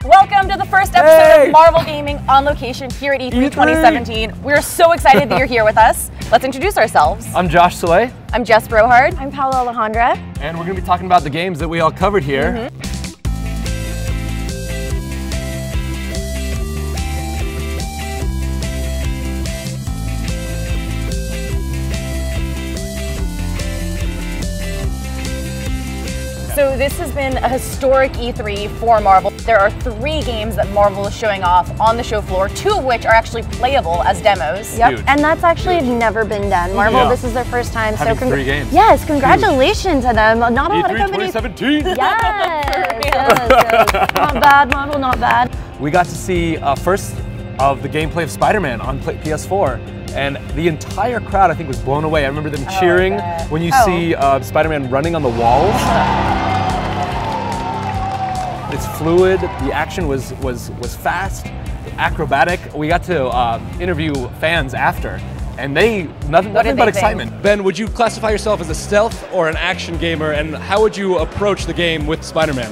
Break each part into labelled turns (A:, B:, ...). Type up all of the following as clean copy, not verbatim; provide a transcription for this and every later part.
A: Welcome to the first episode of Marvel Gaming on location here at E3 2017. We're so excited that you're here with us. Let's introduce ourselves.
B: I'm Josh Soleil.
A: I'm Jess Brohard.
C: I'm Paola Alejandra.
B: And we're going to be talking about the games that we all covered here.
A: So this has been a historic E3 for Marvel. There are 3 games that Marvel is showing off on the show floor, 2 of which are actually playable as demos.
C: Yep,
B: Huge.
C: and that's actually never been done. Marvel, this is their first time.
B: Having 3 games.
C: Yes, congratulations to them. Not a lot of companies.
B: 2017.
C: Yes. Not bad, Marvel, not bad.
B: We got to see first of the gameplay of Spider-Man on PS4. And the entire crowd, I think, was blown away. I remember them cheering when you see Spider-Man running on the walls. It's fluid. The action was fast, acrobatic. We got to interview fans after, and nothing but excitement.
D: Ben, would you classify yourself as a stealth or an action gamer, and how would you approach the game with Spider-Man?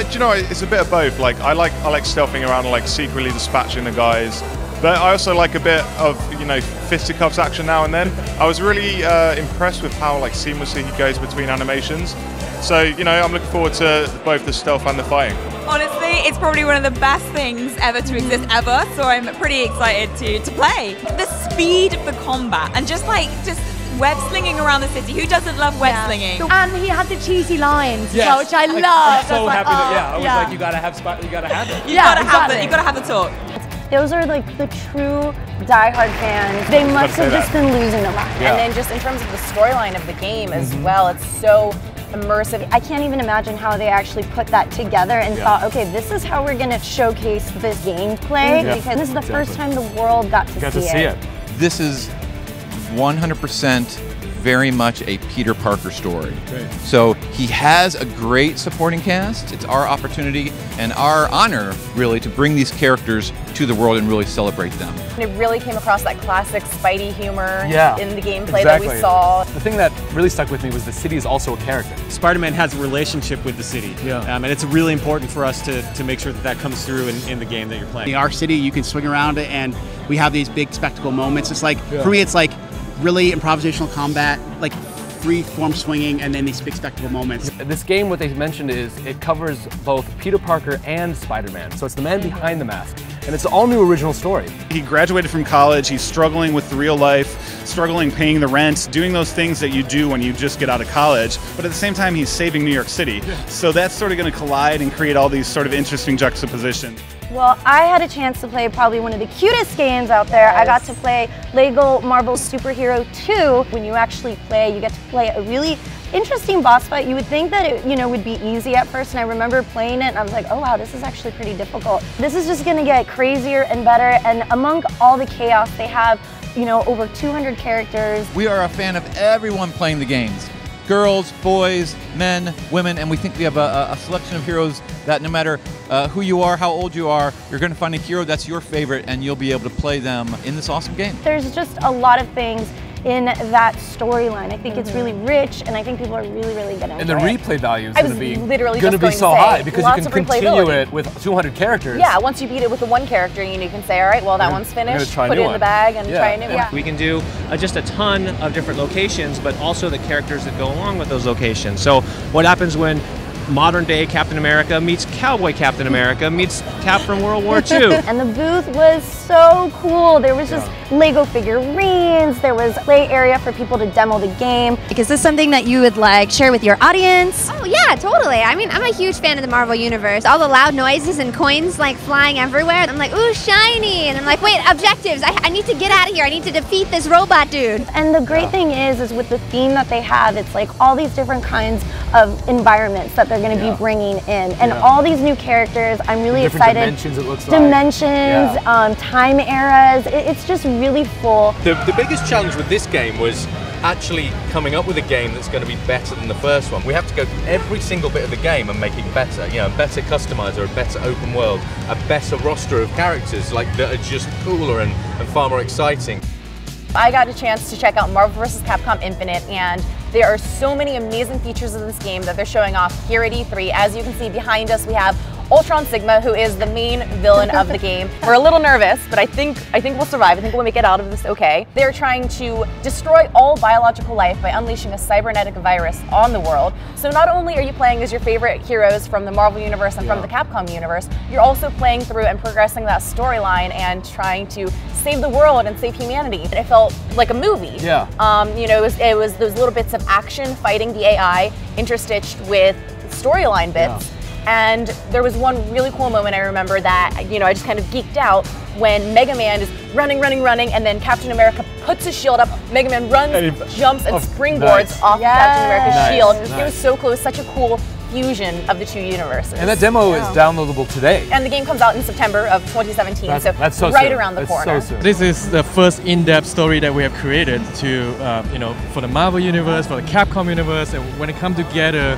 E: Do you know, it's a bit of both. Like I like stealthing around and like secretly dispatching the guys. But I also like a bit of, you know, fisticuffs action now and then. I was really impressed with how like seamlessly he goes between animations. So, you know, I'm looking forward to both the stealth and the fighting.
F: Honestly, it's probably one of the best things ever to exist ever, so I'm pretty excited to play. The speed of the combat and just web slinging around the city. Who doesn't love web slinging?
C: And he had the cheesy lines,
D: Yes.
C: which I love.
D: I'm so happy that, I was like, you gotta have it.
F: You gotta have the talk.
C: Those are like the true diehard fans. They must have just been losing their mind.
A: And then just in terms of the storyline of the game as well, it's so immersive.
C: I can't even imagine how they actually put that together and thought, okay, this is how we're gonna showcase this gameplay, because this is the first time the world got to see it.
G: This is 100% very much a Peter Parker story. So he has a great supporting cast. It's our opportunity and our honor, really, to bring these characters to the world and really celebrate them.
A: And it really came across that classic Spidey humor in the gameplay that
B: Exactly.
A: we saw.
B: The thing that really stuck with me was the city is also a character.
H: Spider-Man has a relationship with the city, and it's really important for us to make sure that comes through in the game that you're playing.
I: In our city, you can swing around it, and we have these big spectacle moments. It's like, for me, it's like really improvisational combat, like free form swinging, and then these big spectacle moments.
B: This game, what they mentioned is it covers both Peter Parker and Spider-Man. So it's the man behind the mask. And it's an all-new original story.
E: He graduated from college, he's struggling with real life, struggling paying the rent, doing those things that you do when you just get out of college, but at the same time he's saving New York City. So that's sort of going to collide and create all these sort of interesting juxtapositions.
C: Well, I had a chance to play probably one of the cutest games out there. I got to play Lego Marvel Superhero 2. When you actually play, you get to play a really interesting boss fight. You would think that it, would be easy at first, and I remember playing it and I was like, oh wow, this is actually pretty difficult. This is just gonna get crazier and better, and among all the chaos, they have, over 200 characters.
G: We are a fan of everyone playing the games. Girls, boys, men, women, and we think we have a selection of heroes that no matter who you are, how old you are, you're going to find a hero that's your favorite and you'll be able to play them in this awesome game.
C: There's just a lot of things in that storyline. I think it's really rich, and I think people are really, really going to enjoy it.
B: And the replay value is going to be
A: so
B: high because you can continue it with 200 characters.
A: Yeah, once you beat it with the one character, you can say, all right, well, that one's finished, put it in the bag and try a new one.
H: We can do just a ton of different locations, but also the characters that go along with those locations. So what happens when modern day Captain America meets cowboy Captain America meets Cap from World War II.
C: And the booth was so cool. There was just Lego figurines, there was a play area for people to demo the game.
J: Is this something that you would share with your audience?
K: Oh yeah, totally. I mean, I'm a huge fan of the Marvel Universe. All the loud noises and coins flying everywhere. I'm like, ooh, shiny. And I'm like, wait, objectives. I need to get out of here. I need to defeat this robot dude.
C: And the great thing is with the theme that they have, it's like all these different kinds of environments that they're going to be bringing in, and all these new characters. I'm really excited.
B: Dimensions, it looks
C: like. Time eras. It's just really full.
D: The biggest challenge with this game was actually coming up with a game that's going to be better than the first one. We have to go through every single bit of the game and make it better. A better customizer, a better open world, a better roster of characters that are just cooler and far more exciting.
A: I got a chance to check out Marvel vs. Capcom Infinite, and there are so many amazing features in this game that they're showing off here at E3. As you can see behind us, we have Ultron Sigma, who is the main villain of the game. We're a little nervous, but I think we'll survive. I think we'll make it out of this okay. They're trying to destroy all biological life by unleashing a cybernetic virus on the world. So not only are you playing as your favorite heroes from the Marvel Universe and from the Capcom Universe, you're also playing through and progressing that storyline and trying to save the world and save humanity. It felt like a movie.
B: Yeah.
A: You know, it was those little bits of action fighting the AI interstitched with storyline bits.
B: Yeah.
A: And there was one really cool moment I remember that, you know, I just kind of geeked out when Mega Man is running, and then Captain America puts his shield up, Mega Man runs, jumps, and springboards off Captain America's shield. It was so cool. It was such a cool fusion of the two universes.
B: And that demo is downloadable today.
A: And the game comes out in September of 202017,
B: that's so
A: right
B: soon.
A: around the corner.
B: So soon.
L: This is the first in-depth story that we have created to, you know, for the Marvel Universe, for the Capcom Universe, and when it comes together,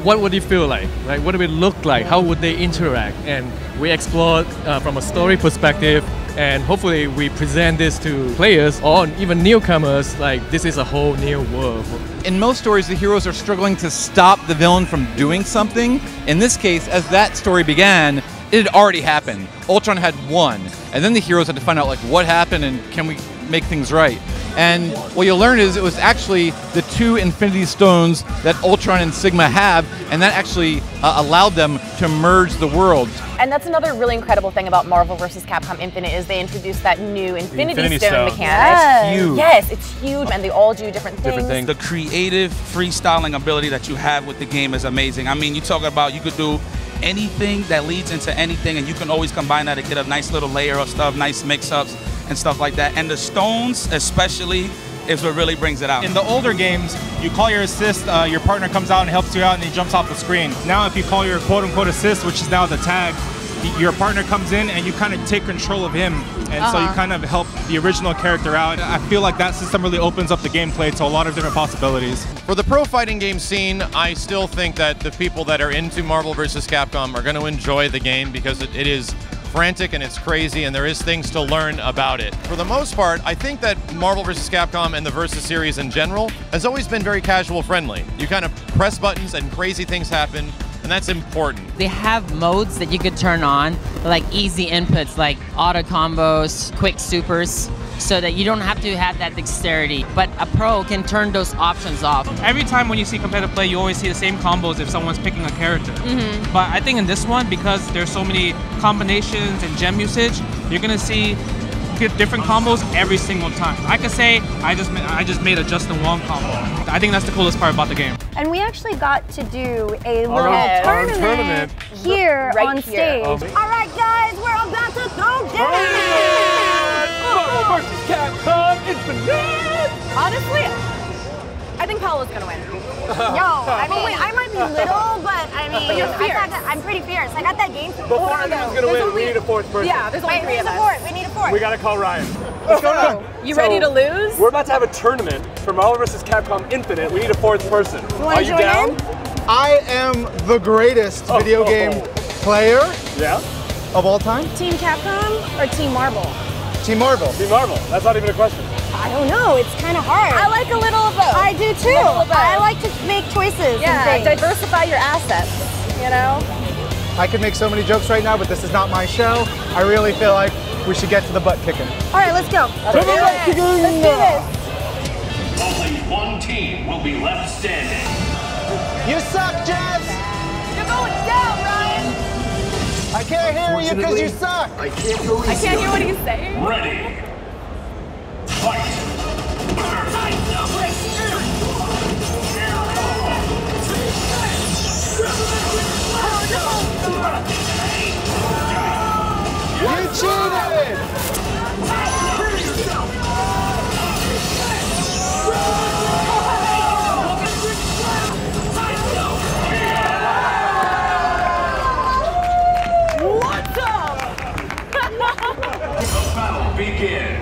L: what would it feel like, right? What would it look like? How would they interact? And we explored from a story perspective, and hopefully we present this to players or even newcomers like this is a whole new world.
G: In most stories, the heroes are struggling to stop the villain from doing something. In this case, as that story began, it had already happened. Ultron had won, and then the heroes had to find out like what happened and can we make things right. And what you'll learn is it was actually the 2 Infinity Stones that Ultron and Sigma have, and that actually allowed them to merge the worlds.
A: And that's another really incredible thing about Marvel vs. Capcom Infinite is they introduced that new Infinity Stone mechanic.
B: That's huge.
A: Yes, it's huge, and they all do different things.
M: The creative freestyling ability that you have with the game is amazing. I mean, you talk about you could do anything that leads into anything, and you can always combine that to get a nice little layer of stuff, nice mix-ups and stuff like that. And the stones especially is what really brings it out.
N: In the older games, you call your assist, your partner comes out and helps you out and he jumps off the screen. Now if you call your quote-unquote assist, which is now the tag, your partner comes in and you kind of take control of him. And so you kind of help the original character out. I feel like that system really opens up the gameplay to a lot of different possibilities.
O: For the pro fighting game scene, I still think that the people that are into Marvel vs. Capcom are going to enjoy the game because it is frantic and it's crazy and there is things to learn about it. For the most part, I think that Marvel vs. Capcom and the Versus series in general has always been very casual friendly. You kind of press buttons and crazy things happen, and that's important.
P: They have modes that you could turn on, like easy inputs like auto combos, quick supers, so that you don't have to have that dexterity, but a pro can turn those options off.
Q: Every time when you see competitive play, you always see the same combos if someone's picking a character. But I think in this one, because there's so many combinations and gem usage, you're gonna see different combos every single time. I could say I just made a Justin Wong combo. I think that's the coolest part about the game.
C: And we actually got to do a little tournament here on stage. All right, guys, we're about to throw down.
B: Marvel vs. Capcom Infinite!
A: Honestly, I think Paola's gonna win.
C: I mean, I might be little, but I mean,
A: but you're fierce.
C: I'm pretty fierce. I got that game.
B: Before anyone's gonna win, we need a 4th person.
A: Yeah, there's only 3 of us.
C: We need a 4th.
B: We gotta call Ryan. What's going on?
A: You ready to lose?
B: We're about to have a tournament for Marvel vs. Capcom Infinite. We need a 4th person. Are you down?
R: I am the greatest video game player of all time.
C: Team Capcom or Team Marvel?
R: Team Marvel.
B: Team Marvel. That's not even a question.
C: I don't know. It's kind of hard.
A: I like a little of both.
C: I do too. I like to make choices.
A: Yeah, diversify your assets, you know?
R: I could make so many jokes right now, but this is not my show. I really feel like we should get to the butt kicking.
C: All right, let's go.
R: Let's do this.
S: Only one team will be left standing.
R: You suck, Jess!
A: You're going down, Ryan!
R: I can't hear you because you suck!
S: I
A: can't hear what he's saying.
S: Ready. Fight!
R: You cheated!
S: What's up? The battle begins.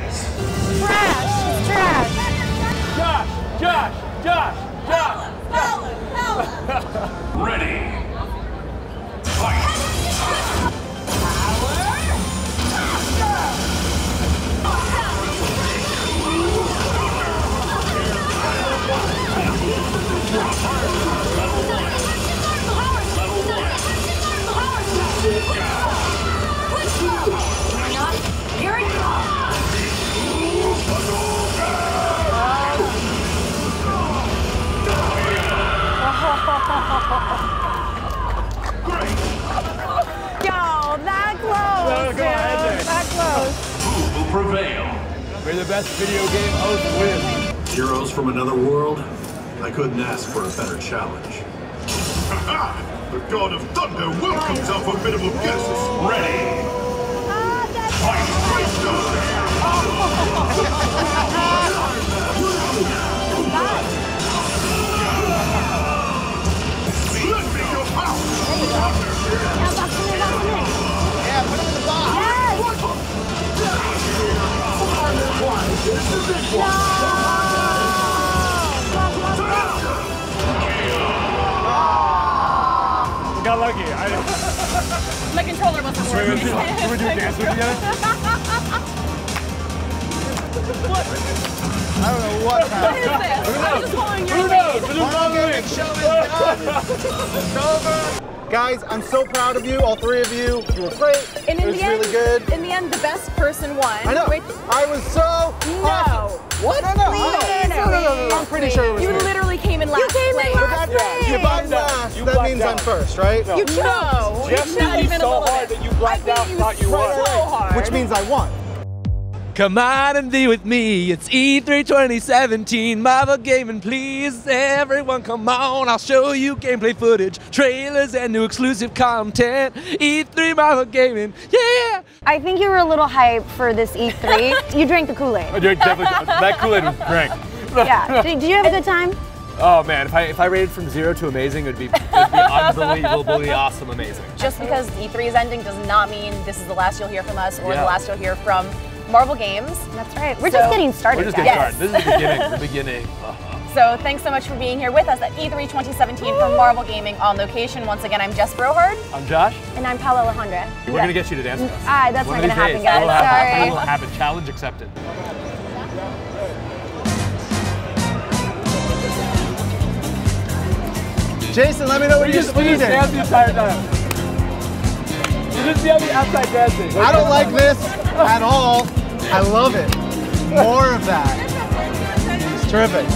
S: prevail.
B: May the best video game host win.
T: Heroes from another world? I couldn't ask for a better challenge.
S: The God of Thunder welcomes our formidable guests. Ready. Fight! Let me your power!
I: Yeah, put him in the box.
S: This is the big
B: Got lucky.
A: My controller wasn't working.
B: Should we do a dance together?
R: I don't know what happened.
A: What is this? I'm just following your
B: Who knows?
R: It's over. Guys, I'm so proud of you, all three of you. You were great.
A: And
R: it was really good.
A: In the end, the best person won.
R: I know.
A: Which,
R: I was so awesome. What? No. I'm pretty sure it was
A: you
R: me.
A: literally came in last place.
R: If I'm last, that means I'm first, right?
A: You chose.
B: Jeff beat you so hard that you blacked out and thought you won.
A: So hard.
R: Which means I won.
B: Come on and be with me. It's E3 2017, Marvel Gaming, please. Everyone come on, I'll show you gameplay footage, trailers, and new exclusive content. E3 Marvel Gaming, yeah!
C: I think you were a little hyped for this E3. You drank the Kool-Aid.
B: I drank definitely, that Kool-Aid was drank.
C: Yeah. Did you have a good time?
B: Oh man, if I rated from 0 to amazing, it'd be unbelievably awesome, amazing.
A: Just because E3 is ending does not mean this is the last you'll hear from us or
B: Yeah.
A: the last you'll hear from Marvel Games.
C: That's right. We're just getting started.
B: We're just getting started. This is the beginning. The beginning.
A: So thanks so much for being here with us at E3 2017 for Marvel Gaming on location. Once again, I'm Jess Brohard.
B: I'm Josh.
C: And I'm Paola Alejandra.
B: We're gonna get you to dance with us.
C: That's
B: One
C: not
B: of
C: gonna
B: these
C: happen,
B: days.
C: guys.
B: It will
C: Sorry.
B: happen. Challenge accepted.
R: Jason, let me know what you're speeding.
B: Dance the entire time. You just be on the outside dancing.
R: I don't like this at all. I love it. More of that. It's terrific.